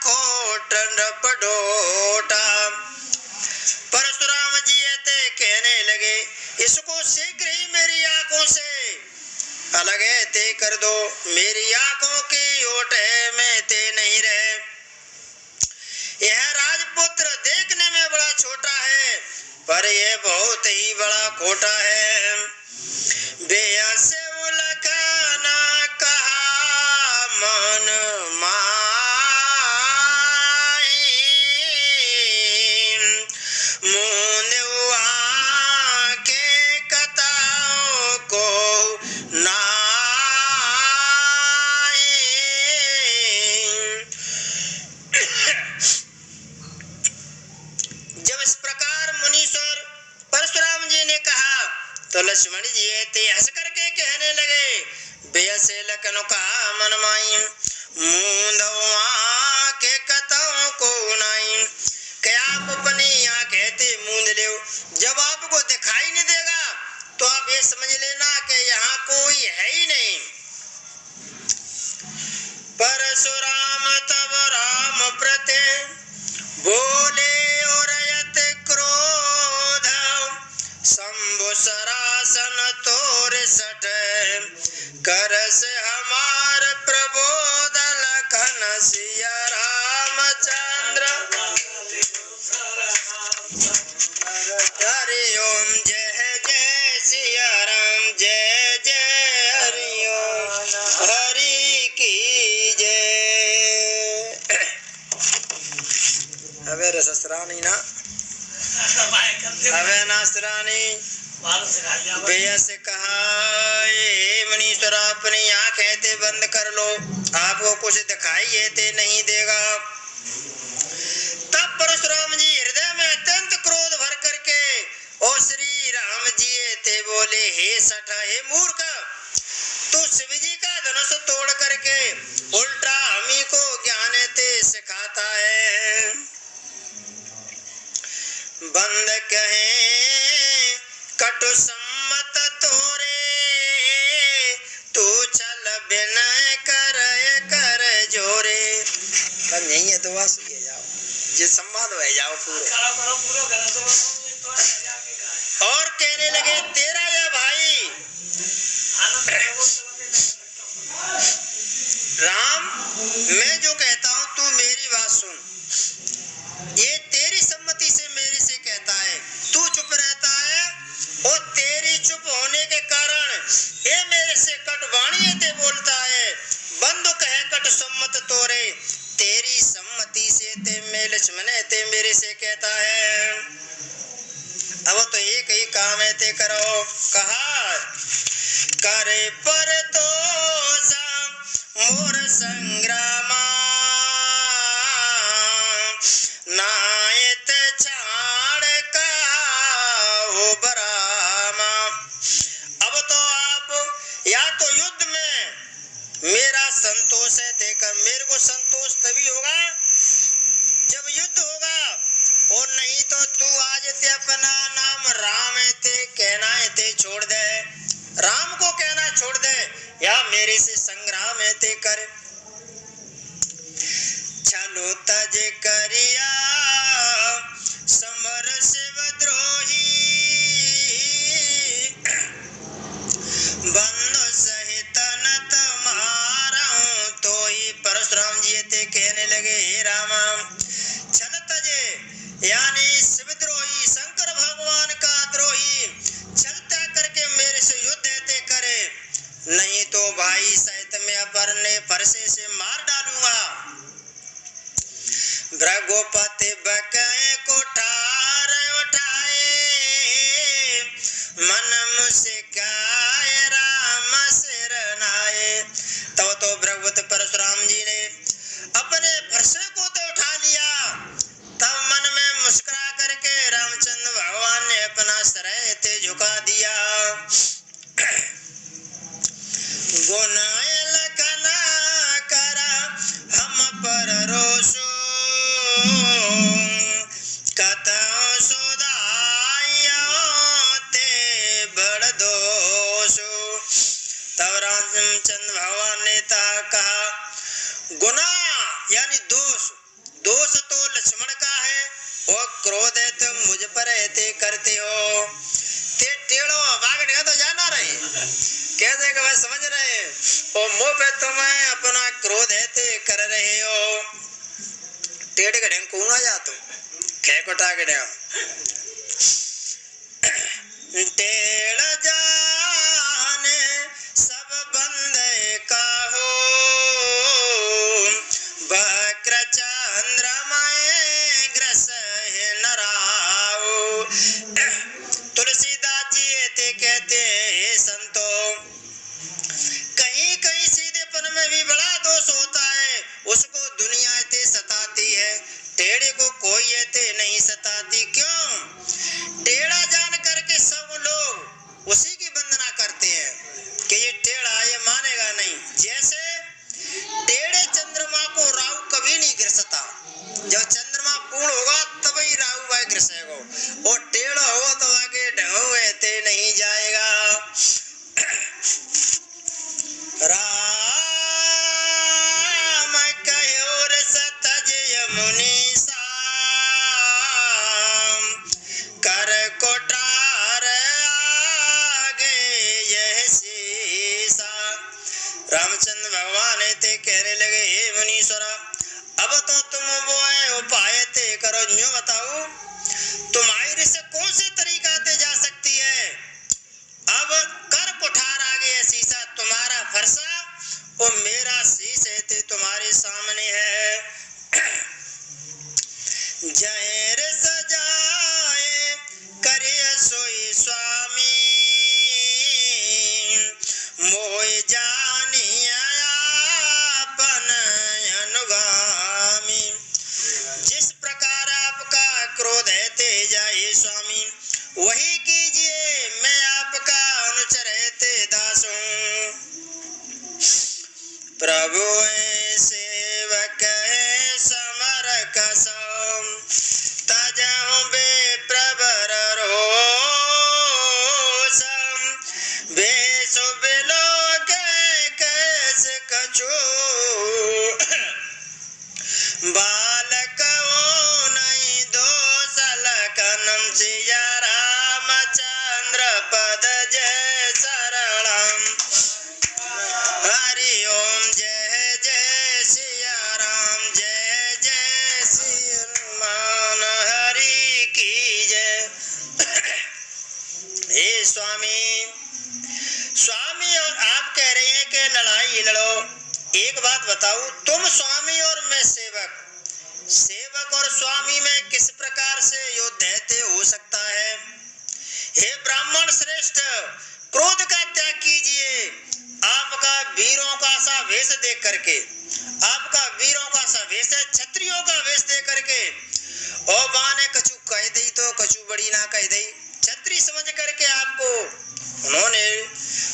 खोट नपडोटा। परशुराम जी कहने लगे, इसको शीघ्र ही मेरी आंखों से अलग है ते कर दो। मेरी आंखों की ओट है मैं ते नहीं रहे। यह राजपुत्र देखने में बड़ा छोटा है पर यह बहुत ही बड़ा खोटा है। बेया से उलखना कहा मन माई मुंद वहाँ के कताओं को नाई। जब इस प्रकार मुनीश्वर परशुराम जी ने कहा तो लक्ष्मण जी ते हंस करके कहने लगे बेयसे लखन कहा मन माई मूंदवा के कताओं को नाई। क्या आप अपनी आंखें ते मूंद ले, जब आपको दिखाई नहीं देगा तो आप ये समझ लेना कि यहाँ कोई है ही नहीं। परशुराम तब राम प्रते बोले और यत क्रोध शंभु सरासन तोर सठ कर से हमार प्रबोध लखन सिया रामचंद्र हरि ओम जय जय सिया राम जय जय हरि ओम हरि की जय। अबे रसरानी ना अबे नासरानी भैया से कहा हे मुनीश्वर अपनी आंखें ते बंद कर लो, आपको कुछ दिखाई ते नहीं देगा। तब परशुराम जी हृदय में अत्यंत क्रोध भर करके और श्री राम जी ते बोले हे सठ हे मूर्ख, तू शिव जी का धनुष तोड़ करके उल्टा हमी को ज्ञान ते सिखाता है। बंद कहे कटु सम्मत तोरे तू चल बिनय कर कर जोरे। बस यही है तो बस ये जाओ जे सम्मान हो जाओ पूरे। और कहने लगे तेरा या भाई राम मैं जो कहता हूँ तू मेरी बात सुन। ये तेरी सम्मति से मेरे से कहता है, तू चुप रहता है और तेरी चुप होने के कारण ये मेरे से कटवाणी ते बोलता है। बंधु कहे कट सम्मत तोरे, तेरी सम्मति से ते मैं लक्ष्मण ते मेरे से कहता है। अब तो एक ही काम है ते करो। कहा करे पर तो मोर संग्रामा नायत छाड़ कहा बरामा। अब तो आप या तो युद्ध में मेरा संतोष है देकर, मेरे को संतोष तभी होगा जब युद्ध होगा, और नहीं तो तू आज ते अपना नाम राम है ते कहना है ते छोड़ दे, राम को कहना छोड़ दे या मेरे से संग्राम है ते कर। चलो तज करिया समर शिव द्रोही बंधु सहित न तुम्हारा तो ही। परशुराम जी ते कहने लगे हे राम छल तजे यानी शिवद्रोही शंकर भगवान का द्रोही छल त्याग करके मेरे से युद्ध ते करे, नहीं तो भाई सहित में अपने फरसे से मार डालूंगा। भृगुपति बकाए को ठार उठाए मन मुस्काए राम सिर नाए। तो भृगुपति परशुराम जी ने अपने फरसे को तो उठा लिया, तब मन में मुस्कुरा करके रामचंद्र भगवान ने अपना सिर ते झुका दिया। गुनाए लखना करा हम पर रोसो कतौ सुधायो ते बड़ दोषो। तब रामचंद्र भगवान ने कहा गुना यानी दोष, दोष तो लक्ष्मण का है और क्रोध है तुम मुझ पर ते करते हो। ते टेढ़ो कैसे कि वह समझ रहे और मुंह पे तुम्हें अपना क्रोध है ते कर रहे हो। टेढ़ गढ़े को ना जा तुम खे कोटा गढ़े टेढ़ जाने सब बंदे का हो वक्र चंद्रमय ग्रस है नराओ। तुलसीदास जी ते कहते हैं संतो कहीं कहीं सीधेपन में भी बड़ा दोष होता है, उसको दुनिया ते सताती है, टेढ़े को कोई ते नहीं सताती। क्यों? टेढ़ा जान करके सब लोग उसी की वंदना करते हैं कि ये टेढ़ा ये मानेगा नहीं। जैसे टेढ़े चंद्रमा को राहु कभी नहीं गिरसता, जब चंद्रमा पूर्ण होगा तब ही राहु वह गिरसेगा, और टेढ़ा होगा तो आगे ढंग ते नहीं जाएगा। राम कहो सतज यमुनि साम कर कोठार आगे यह सीसा। रामचंद्र भगवान ते कहने लगे हे मुनीश्वर अब तो तुम वो उपाय ते करो, यूं बताओ तुम्हारी से कौन से तरीका ते जा सकती है। अब कर कुठार आगे शीशा, तुम्हारा फरसा और मेरा शीश है तुम्हारे सामने है। जहर सजाए करे सोई स्वामी मोह जानिया अपन अनुगामी। जिस प्रकार आपका क्रोध है ते जाए स्वामी वही कीजिए, मैं आपका अनुचर है ते दास हूँ। प्रभु सेवक है समर कसम तजहु बेप्रबर रोसम बेसु बिलोक कैस कछु बालक नहीं दोष लखनम सिया रामचंद्र पद जय शरणम। हरि ओम जय जय सिया राम जय जय श्री हनुमान हरि की जय। हे स्वामी स्वामी और आप कह रहे हैं कि लड़ाई लड़ो, एक बात बताओ तुम स्वामी और मैं सेवक, सेवक और स्वामी में किस प्रकार से युद्ध हो सकता है। हे ब्राह्मण श्रेष्ठ क्रोध का त्याग कीजिए, आपका वीरों का सा वेश देख करके, आपका वीरों का सा वेश है क्षत्रियों का वेश देख करके, और बाने कछु कह दी तो कछु बड़ी ना कह दी, क्षत्रिय समझ करके आपको उन्होंने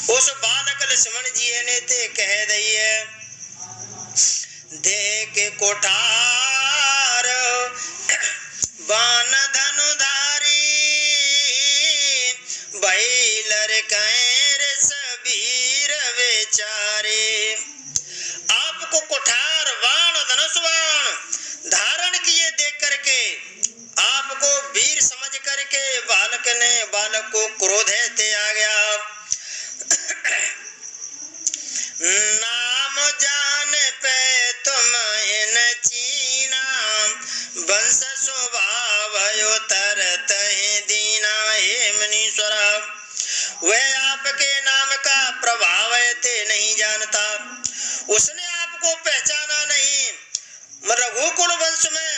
उस बालक लक्ष्मण जी ने ते कह दी है। देख कोठार बान धनुधारी बैलर कैर सबीर बेचारे। आपको कोठार बाण धनुष बाण धारण किए देख करके आपको वीर समझ करके बालक को क्रोध है ते आ गया। नाम जान पे तुम इन चीना वंश स्वभाव तरत दीना। हे मुनीश्वर वह आपके नाम का प्रभाव थे नहीं जानता, उसने आपको पहचाना नहीं। रघुकुल वंश में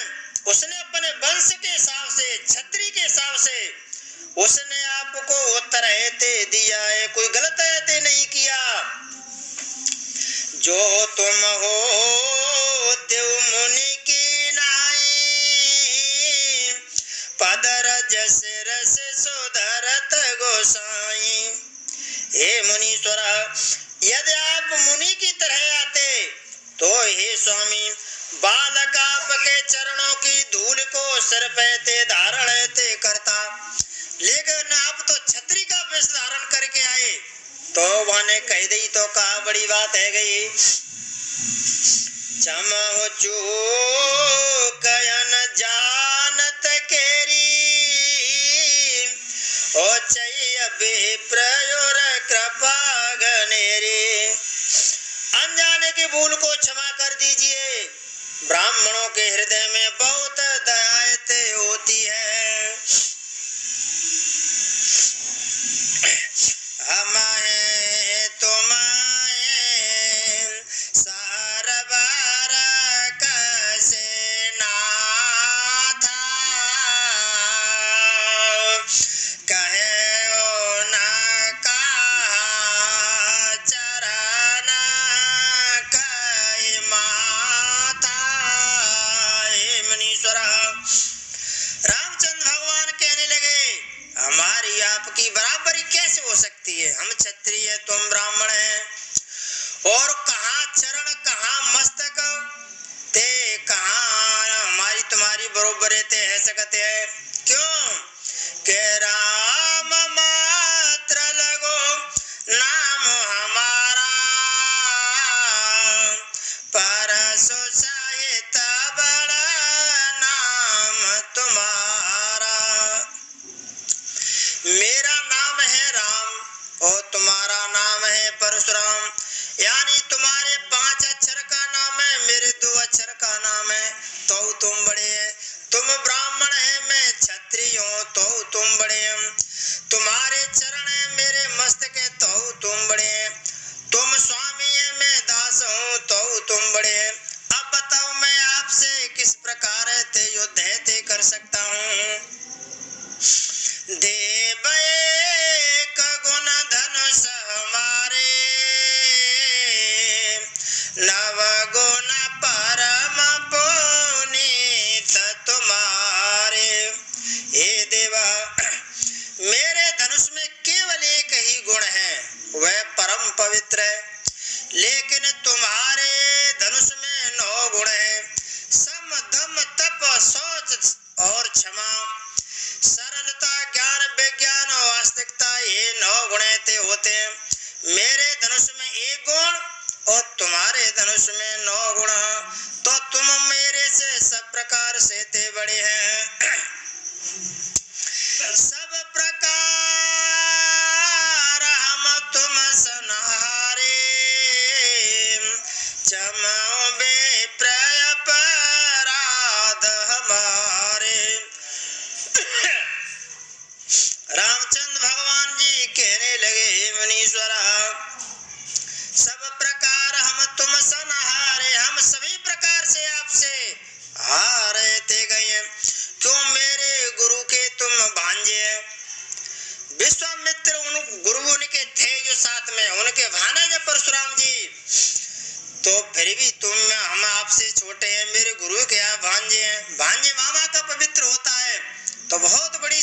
उसने अपने वंश के हिसाब से क्षत्रिय के हिसाब से उसने आपको उत्तर दिया है, कोई गलत नहीं किया। जो तुम हो त्यो मुनि की नाई पदर जस रस सुधरत गोसाई। हे मुनीश्वर यदि आप मुनि की तरह आते तो हे स्वामी बालक आपके चरणों की धूल को सिर पे धारण करता, लेकिन आप तो छतरी का वेश धारण करके आए तो वहां कह दी तो कहा बड़ी बात है गई। चमो चूकयन जानत केरी ओ चई विप्रयोर कृपा घनेरी। अनजाने की भूल को क्षमा कर दीजिए। ब्राह्मणों के हृदय में बहुत दयायते होती है। हमारे तुम्हारे सारबार कैसे नाथा कहे ओ न कहा चरण कही माता। हे मुनीश्वर, रामचंद्र भगवान कहने लगे हमारी आपकी बराबरी कैसे हो सकती है? हम क्षत्रिय तुम ब्राह्मण हैं, और कहाँ चरण कहाँ मस्तक ते कहाँ हमारी तुम्हारी बरोबर ते है सकते है। क्यों के राम मात्र लगो नाम हमारा परसो सहित बड़ा नाम तुम्हारा। मेरा नाम है राम और तुम्हारा नाम है परशुराम, यानी तुम्हारे 5 अक्षर का नाम है, मेरे 2 अक्षर का नाम है। तो तुम बड़े हैं। तुम ब्राह्मण है, मैं क्षत्रिय हूँ, तो तुम बड़े हैं। तुम्हारे चरण है, मेरे मस्तक है, तो तुम बड़े हैं। तुम स्वामी है, मैं दास हूँ, तो तुम बड़े हैं। अब बताओ मैं आपसे किस प्रकार ते युद्ध है ते कर सकता हूँ। देव एक गुण धनुष हमारे नव गुण परम पुनीत तुम्हारे। हे देवा, मेरे धनुष में केवल एक ही गुण है, वह परम पवित्र है, लेकिन तुम्हारे धनुष में 9 गुण है। सम दम तप शौच और क्षमा सरलता ज्ञान विज्ञान और वास्तविकता, ये 9 गुण ते होते हैं। मेरे धनुष में 1 गुण और तुम्हारे धनुष में 9 गुण, तो तुम मेरे से सब प्रकार से ते बड़े हैं। सब प्रकार हम तुम सनहारे क्षमाओ विप्रय अपराध हमारे। रामचंद्र भगवान जी कहने लगे हे मुनीश्वर, सब प्रकार हम तुम सनहारे, हम सभी प्रकार से आपसे हारे ते गए। क्यों मेरे गुरु के तुम भांजे हैं। विश्वामित्र उन गुरु उनके थे जो साथ में, उनके भानज परशुराम जी, तो फिर भी हम आपसे छोटे हैं, मेरे गुरु के आप भांजे हैं। भांजे मामा का पवित्र होता है, तो बहुत बड़ी